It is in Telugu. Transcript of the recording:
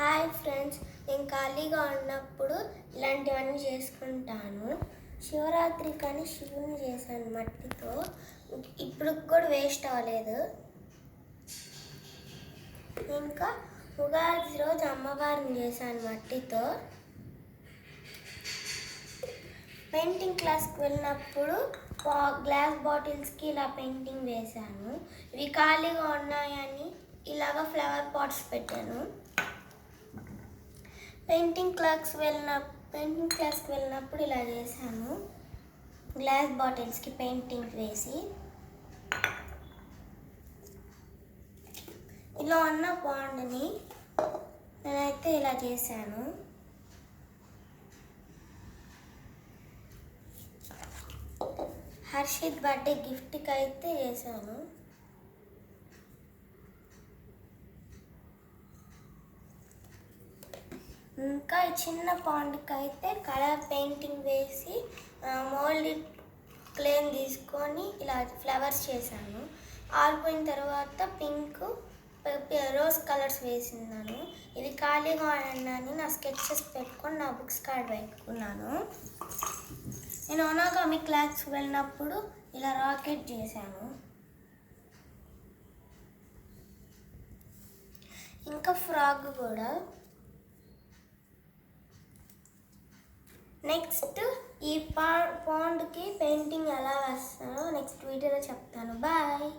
హాయ్ ఫ్రెండ్స్, నేను ఖాళీగా ఉన్నప్పుడు ఇలాంటివన్నీ చేసుకుంటాను. శివరాత్రి కానీ శివుని చేశాను మట్టితో. ఇప్పుడు కూడా వేస్ట్ అవ్వలేదు. ఇంకా ఉగాది రోజు అమ్మవారిని చేశాను మట్టితో. పెయింటింగ్ క్లాస్కి వెళ్ళినప్పుడు గ్లాస్ బాటిల్స్కి ఇలా పెయింటింగ్ వేశాను. ఇవి ఖాళీగా ఉన్నాయని ఇలాగ ఫ్లవర్ పాట్స్ పెట్టాను. పెయింటింగ్ క్లాస్కి వెళ్ళినప్పుడు ఇలా చేశాను. గ్లాస్ బాటిల్స్కి పెయింటింగ్ వేసి ఇలా ఉన్న బాండ్ని నేనైతే ఇలా చేశాను. హర్షిత్ బర్త్డే గిఫ్ట్కి అయితే చేశాను. ఇంకా ఈ చిన్న పాండ్కి అయితే కలర్ పెయింటింగ్ వేసి మోల్డ్ క్లేని తీసుకొని ఇలా ఫ్లవర్స్ చేశాను. ఆరిపోయిన తర్వాత పింక్ రోజ్ కలర్స్ వేసినాను. ఇది ఖాళీగా ఉన్నాను, నా స్కెచెస్ పెట్టుకొని నా బుక్స్ కార్డ్ పెట్టుకున్నాను. నేను ఒనాగామి క్లాస్కి వెళ్ళినప్పుడు ఇలా రాకెట్ చేశాను. ఇంకా ఫ్రాగ్ కూడా. నెక్స్ట్ ఈ పాండ్కి పెయింటింగ్ ఎలా వేస్తానో నెక్స్ట్ వీడియోలో చెప్తాను. బాయ్.